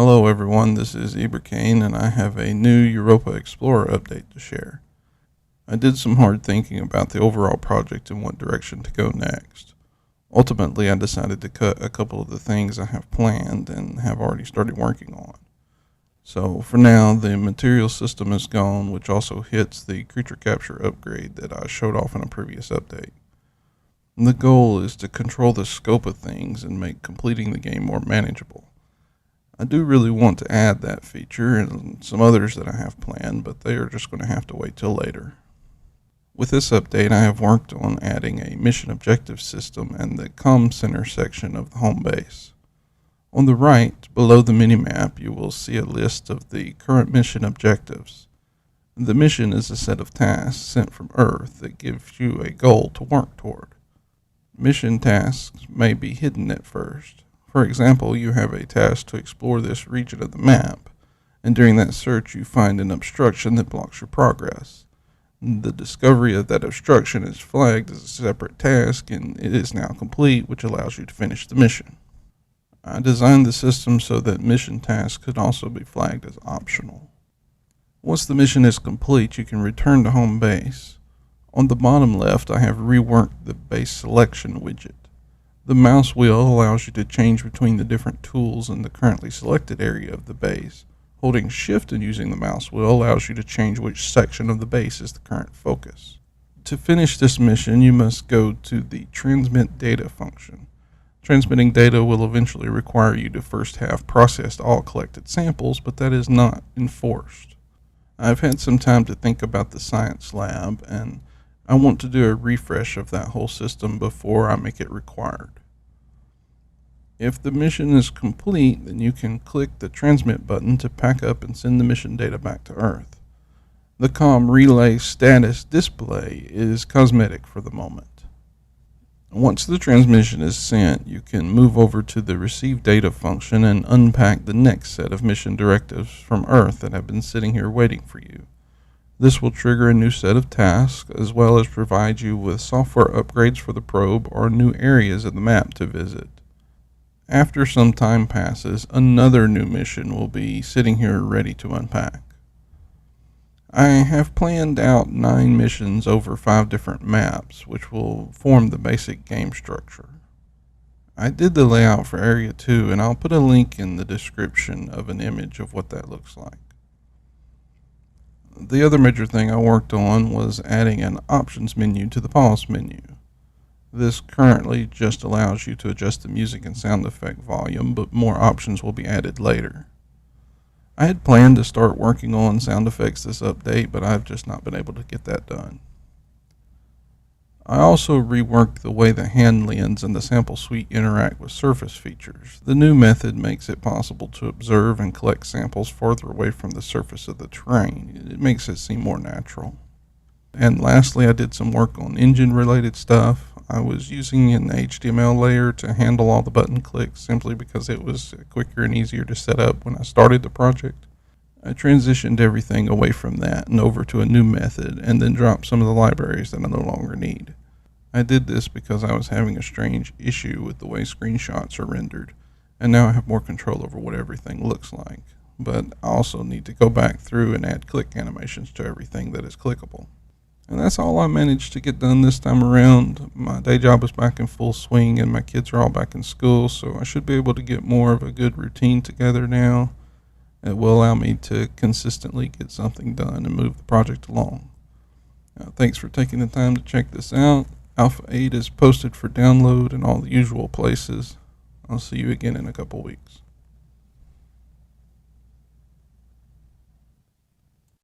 Hello everyone, this is Ibrahim and I have a new Europa Explorer update to share. I did some hard thinking about the overall project and what direction to go next. Ultimately, I decided to cut a couple of the things I have planned and have already started working on. So for now, the material system is gone, which also hits the creature capture upgrade that I showed off in a previous update. The goal is to control the scope of things and make completing the game more manageable. I do really want to add that feature and some others that I have planned, but they are just going to have to wait till later. With this update, I have worked on adding a mission objective system and the comm center section of the home base. On the right, below the minimap, you will see a list of the current mission objectives. The mission is a set of tasks sent from Earth that gives you a goal to work toward. Mission tasks may be hidden at first. For example, you have a task to explore this region of the map, and during that search you find an obstruction that blocks your progress. The discovery of that obstruction is flagged as a separate task, and it is now complete, which allows you to finish the mission. I designed the system so that mission tasks could also be flagged as optional. Once the mission is complete, you can return to home base. On the bottom left, I have reworked the base selection widget. The mouse wheel allows you to change between the different tools in the currently selected area of the base. Holding Shift and using the mouse wheel allows you to change which section of the base is the current focus. To finish this mission, you must go to the Transmit Data function. Transmitting data will eventually require you to first have processed all collected samples, but that is not enforced. I've had some time to think about the science lab, and I want to do a refresh of that whole system before I make it required. If the mission is complete, then you can click the transmit button to pack up and send the mission data back to Earth. The comm relay status display is cosmetic for the moment. Once the transmission is sent, you can move over to the receive data function and unpack the next set of mission directives from Earth that have been sitting here waiting for you. This will trigger a new set of tasks, as well as provide you with software upgrades for the probe or new areas of the map to visit. After some time passes, another new mission will be sitting here ready to unpack. I have planned out 9 missions over 5 different maps, which will form the basic game structure. I did the layout for Area 2, and I'll put a link in the description of an image of what that looks like. The other major thing I worked on was adding an options menu to the pause menu. This currently just allows you to adjust the music and sound effect volume, but more options will be added later. I had planned to start working on sound effects this update, but I've just not been able to get that done. I also reworked the way the hand lens and the sample suite interact with surface features. The new method makes it possible to observe and collect samples farther away from the surface of the terrain. It makes it seem more natural. And lastly, I did some work on engine related stuff. I was using an HTML layer to handle all the button clicks simply because it was quicker and easier to set up when I started the project. I transitioned everything away from that and over to a new method, and then dropped some of the libraries that I no longer need. I did this because I was having a strange issue with the way screenshots are rendered, and now I have more control over what everything looks like. But I also need to go back through and add click animations to everything that is clickable. And that's all I managed to get done this time around. My day job is back in full swing and my kids are all back in school, so I should be able to get more of a good routine together now. It will allow me to consistently get something done and move the project along. Thanks for taking the time to check this out. Alpha 8 is posted for download in all the usual places. I'll see you again in a couple weeks.